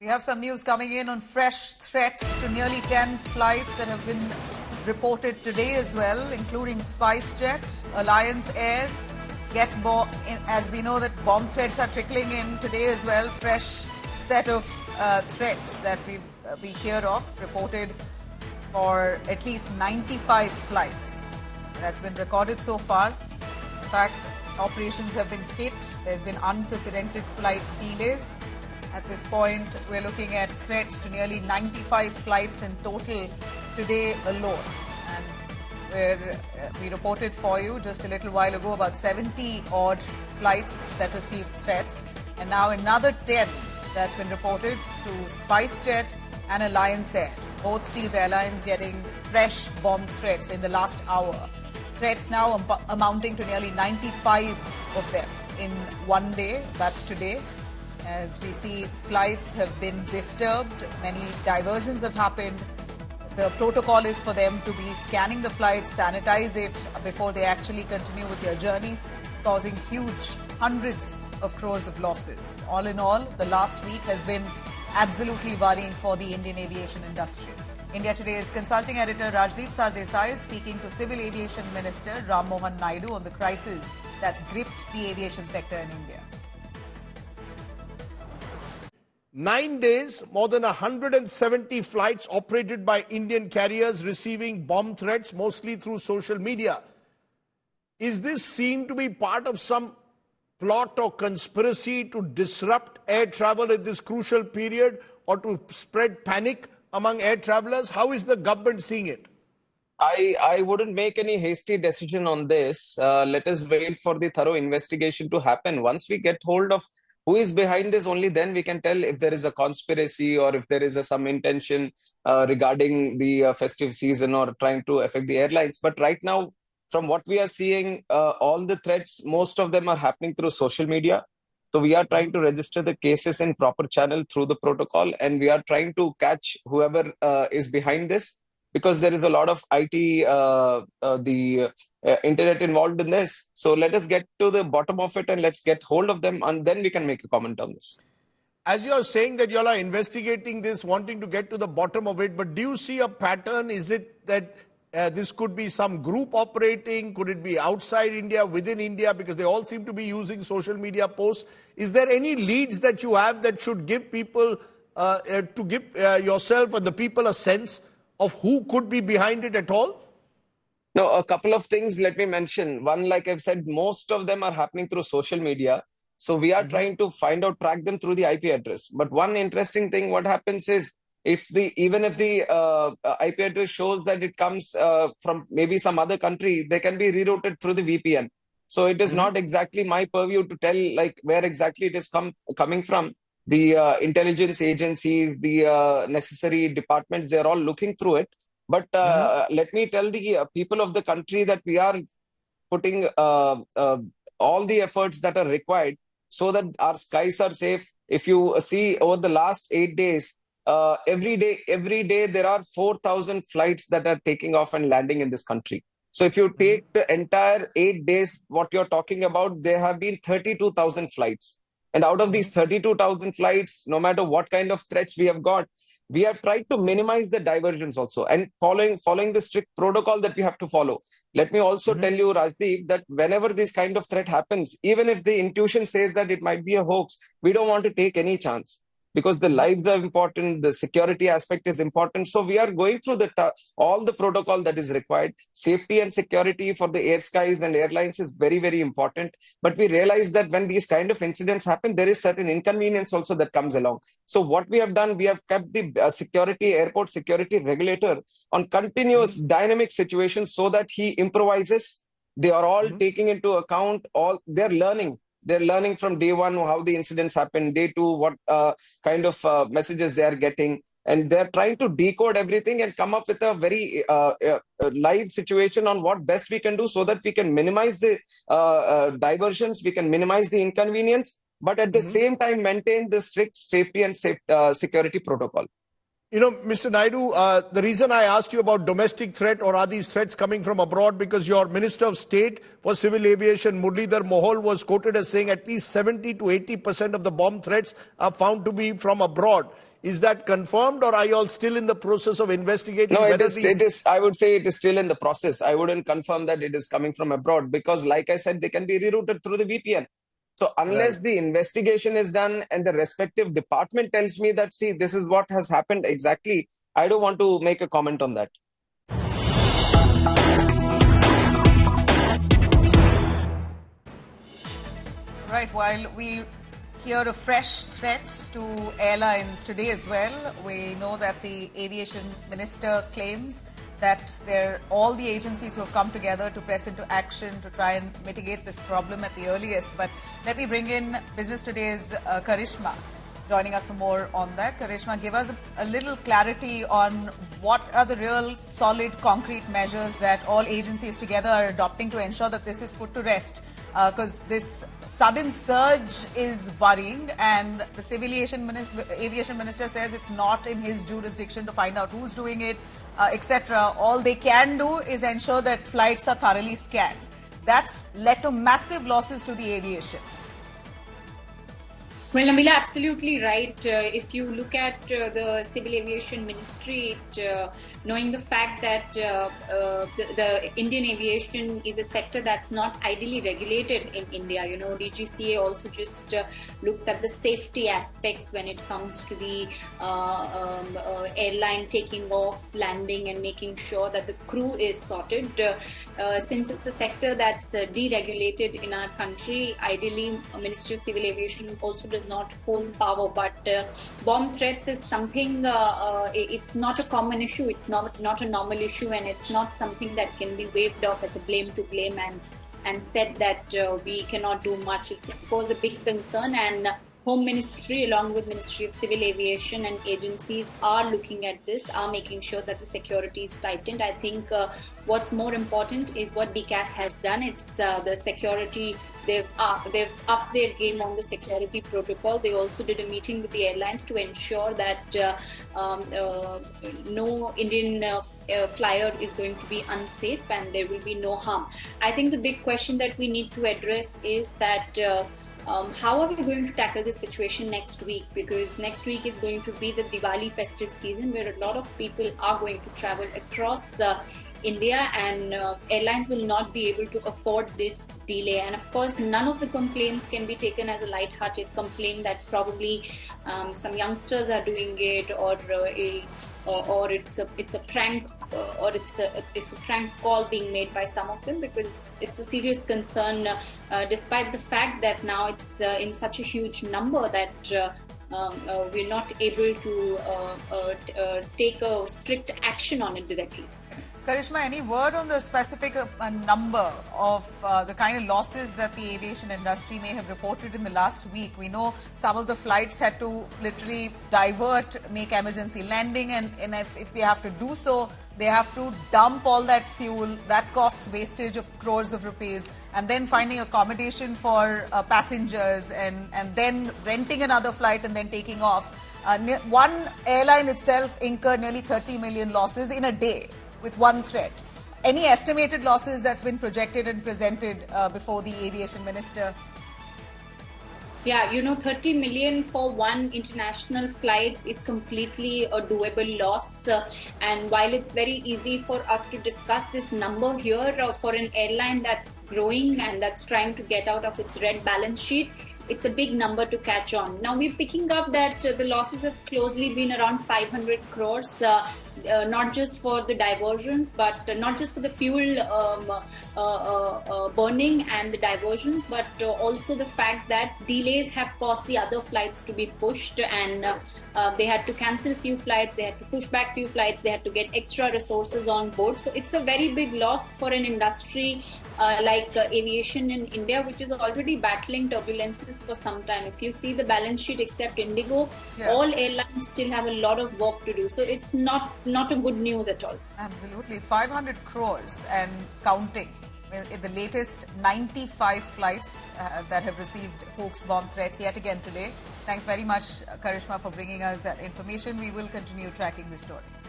We have some news coming in on fresh threats to nearly 10 flights that have been reported today as well, including SpiceJet, Alliance Air, as we know that bomb threats are trickling in today as well. Fresh set of threats that we hear of, reported for at least 95 flights. That's been recorded so far. In fact, operations have been hit. There's been unprecedented flight delays. At this point, we're looking at threats to nearly 95 flights in total today alone. And we reported for you just a little while ago about 70-odd flights that received threats. And now another 10 that's been reported to SpiceJet and Alliance Air. Both these airlines getting fresh bomb threats in the last hour. Threats now amounting to nearly 95 of them in one day. That's today. As we see, flights have been disturbed. Many diversions have happened. The protocol is for them to be scanning the flights, sanitize it before they actually continue with their journey, causing huge hundreds of crores of losses. All in all, the last week has been absolutely worrying for the Indian aviation industry. India Today's consulting editor Rajdeep Sardesai is speaking to Civil Aviation Minister Ram Mohan Naidu on the crisis that's gripped the aviation sector in India. 9 days, more than 170 flights operated by Indian carriers receiving bomb threats, mostly through social media. Is this seen to be part of some plot or conspiracy to disrupt air travel at this crucial period or to spread panic among air travelers? How is the government seeing it? I wouldn't make any hasty decision on this. Let us wait for the thorough investigation to happen. Once we get hold of who is behind this, only then we can tell if there is a conspiracy or if there is some intention regarding the festive season or trying to affect the airlines. But right now, from what we are seeing, all the threats, most of them are happening through social media. So we are trying to register the cases in proper channel through the protocol, and we are trying to catch whoever is behind this, because there is a lot of IT, internet involved in this. So let us get to the bottom of it and let's get hold of them, and then we can make a comment on this. As you're saying that you all are investigating this, wanting to get to the bottom of it, but do you see a pattern? Is it that this could be some group operating? Could it be outside India, within India? Because they all seem to be using social media posts. Is there any leads that you have that should give people, to give yourself and the people a sense of who could be behind it at all? No, a couple of things let me mention. One, like I've said, most of them are happening through social media. So we are trying to track them through the IP address. But one interesting thing, what happens is, even if the IP address shows that it comes from maybe some other country, they can be rerouted through the VPN. So it is not exactly my purview to tell like where exactly it is coming from. The intelligence agencies, the necessary departments, they're all looking through it. But let me tell the people of the country that we are putting all the efforts that are required so that our skies are safe. If you see over the last 8 days, every day there are 4,000 flights that are taking off and landing in this country. So if you take the entire 8 days, what you're talking about, there have been 32,000 flights. And out of these 32,000 flights, no matter what kind of threats we have got, we have tried to minimize the diversions also, and following the strict protocol that we have to follow. Let me also tell you, Rajdeep, that whenever this kind of threat happens, even if the intuition says that it might be a hoax, we don't want to take any chance, because the lives are important, the security aspect is important. So we are going through all the protocol that is required. Safety and security for the air skies and airlines is very, very important. But we realize that when these kind of incidents happen, there is certain inconvenience also that comes along. So what we have done, we have kept the airport security regulator on continuous dynamic situations so that he improvises. They are all taking into account, they're learning. They're learning from day one how the incidents happen, day two, what kind of messages they are getting. And they're trying to decode everything and come up with a very live situation on what best we can do so that we can minimize the diversions, we can minimize the inconvenience, but at the same time maintain the strict safety and security protocol. You know, Mr. Naidu, the reason I asked you about domestic threat, or are these threats coming from abroad, because your Minister of State for Civil Aviation, Muralidhar Mohol, was quoted as saying at least 70 to 80% of the bomb threats are found to be from abroad. Is that confirmed, or are you all still in the process of investigating No, whether it is, I would say it is still in the process. I wouldn't confirm that it is coming from abroad because, like I said, they can be rerouted through the VPN. So unless Right. the investigation is done and the respective department tells me that, see, this is what has happened exactly, I don't want to make a comment on that. Right, while we hear of fresh threats to airlines today as well, we know that the aviation minister claims that all the agencies who have come together to press into action to try and mitigate this problem at the earliest. But let me bring in Business Today's Karishma, joining us for more on that. Karishma, give us a little clarity on what are the real solid concrete measures that all agencies together are adopting to ensure that this is put to rest. Because this sudden surge is worrying, and the aviation minister says it's not in his jurisdiction to find out who's doing it, etc. All they can do is ensure that flights are thoroughly scanned. That's led to massive losses to the aviation. Well, Amila, absolutely right. If you look at the Civil Aviation Ministry, knowing the fact that the Indian aviation is a sector that's not ideally regulated in India, DGCA also just looks at the safety aspects when it comes to the airline taking off, landing, and making sure that the crew is sorted. Since it's a sector that's deregulated in our country, ideally, Ministry of Civil Aviation also does not hold power, but bomb threats is something, it's not a common issue, it's not a normal issue, and it's not something that can be waved off as a blame to blame and said that we cannot do much. It's of course a big concern, and Home Ministry along with Ministry of Civil Aviation and agencies are looking at this, are making sure that the security is tightened. I think what's more important is what BCAS has done. It's the security. They've upped their game on the security protocol. They also did a meeting with the airlines to ensure that no Indian flyer is going to be unsafe and there will be no harm. I think the big question that we need to address is that how are we going to tackle this situation next week? Because next week is going to be the Diwali festive season where a lot of people are going to travel across India, and airlines will not be able to afford this delay. And of course, none of the complaints can be taken as a light-hearted complaint that probably some youngsters are doing it, or it's a prank, or it's a prank call being made by some of them, because it's a serious concern, despite the fact that now it's in such a huge number that we're not able to take a strict action on it directly. Karishma, any word on the specific number of the kind of losses that the aviation industry may have reported in the last week? We know some of the flights had to literally divert, make emergency landing, and if they have to do so, they have to dump all that fuel. That costs wastage of crores of rupees, and then finding accommodation for passengers, and then renting another flight and then taking off. One airline itself incurred nearly 30 million losses in a day with one threat. Any estimated losses that's been projected and presented before the aviation minister? Yeah, 30 million for one international flight is completely a doable loss. And while it's very easy for us to discuss this number here, for an airline that's growing and that's trying to get out of its red balance sheet, it's a big number to catch on. Now, we're picking up that the losses have closely been around 500 crores, not just for the diversions, but not just for the fuel burning and the diversions, but also the fact that delays have caused the other flights to be pushed, and they had to cancel a few flights, they had to push back a few flights, they had to get extra resources on board. So it's a very big loss for an industry like aviation in India, which is already battling turbulences for some time. If you see the balance sheet, except Indigo, all airlines still have a lot of work to do. So it's not a good news at all. Absolutely. 500 crores and counting. In the latest 95 flights that have received hoax bomb threats yet again today. Thanks very much, Karishma, for bringing us that information. We will continue tracking this story.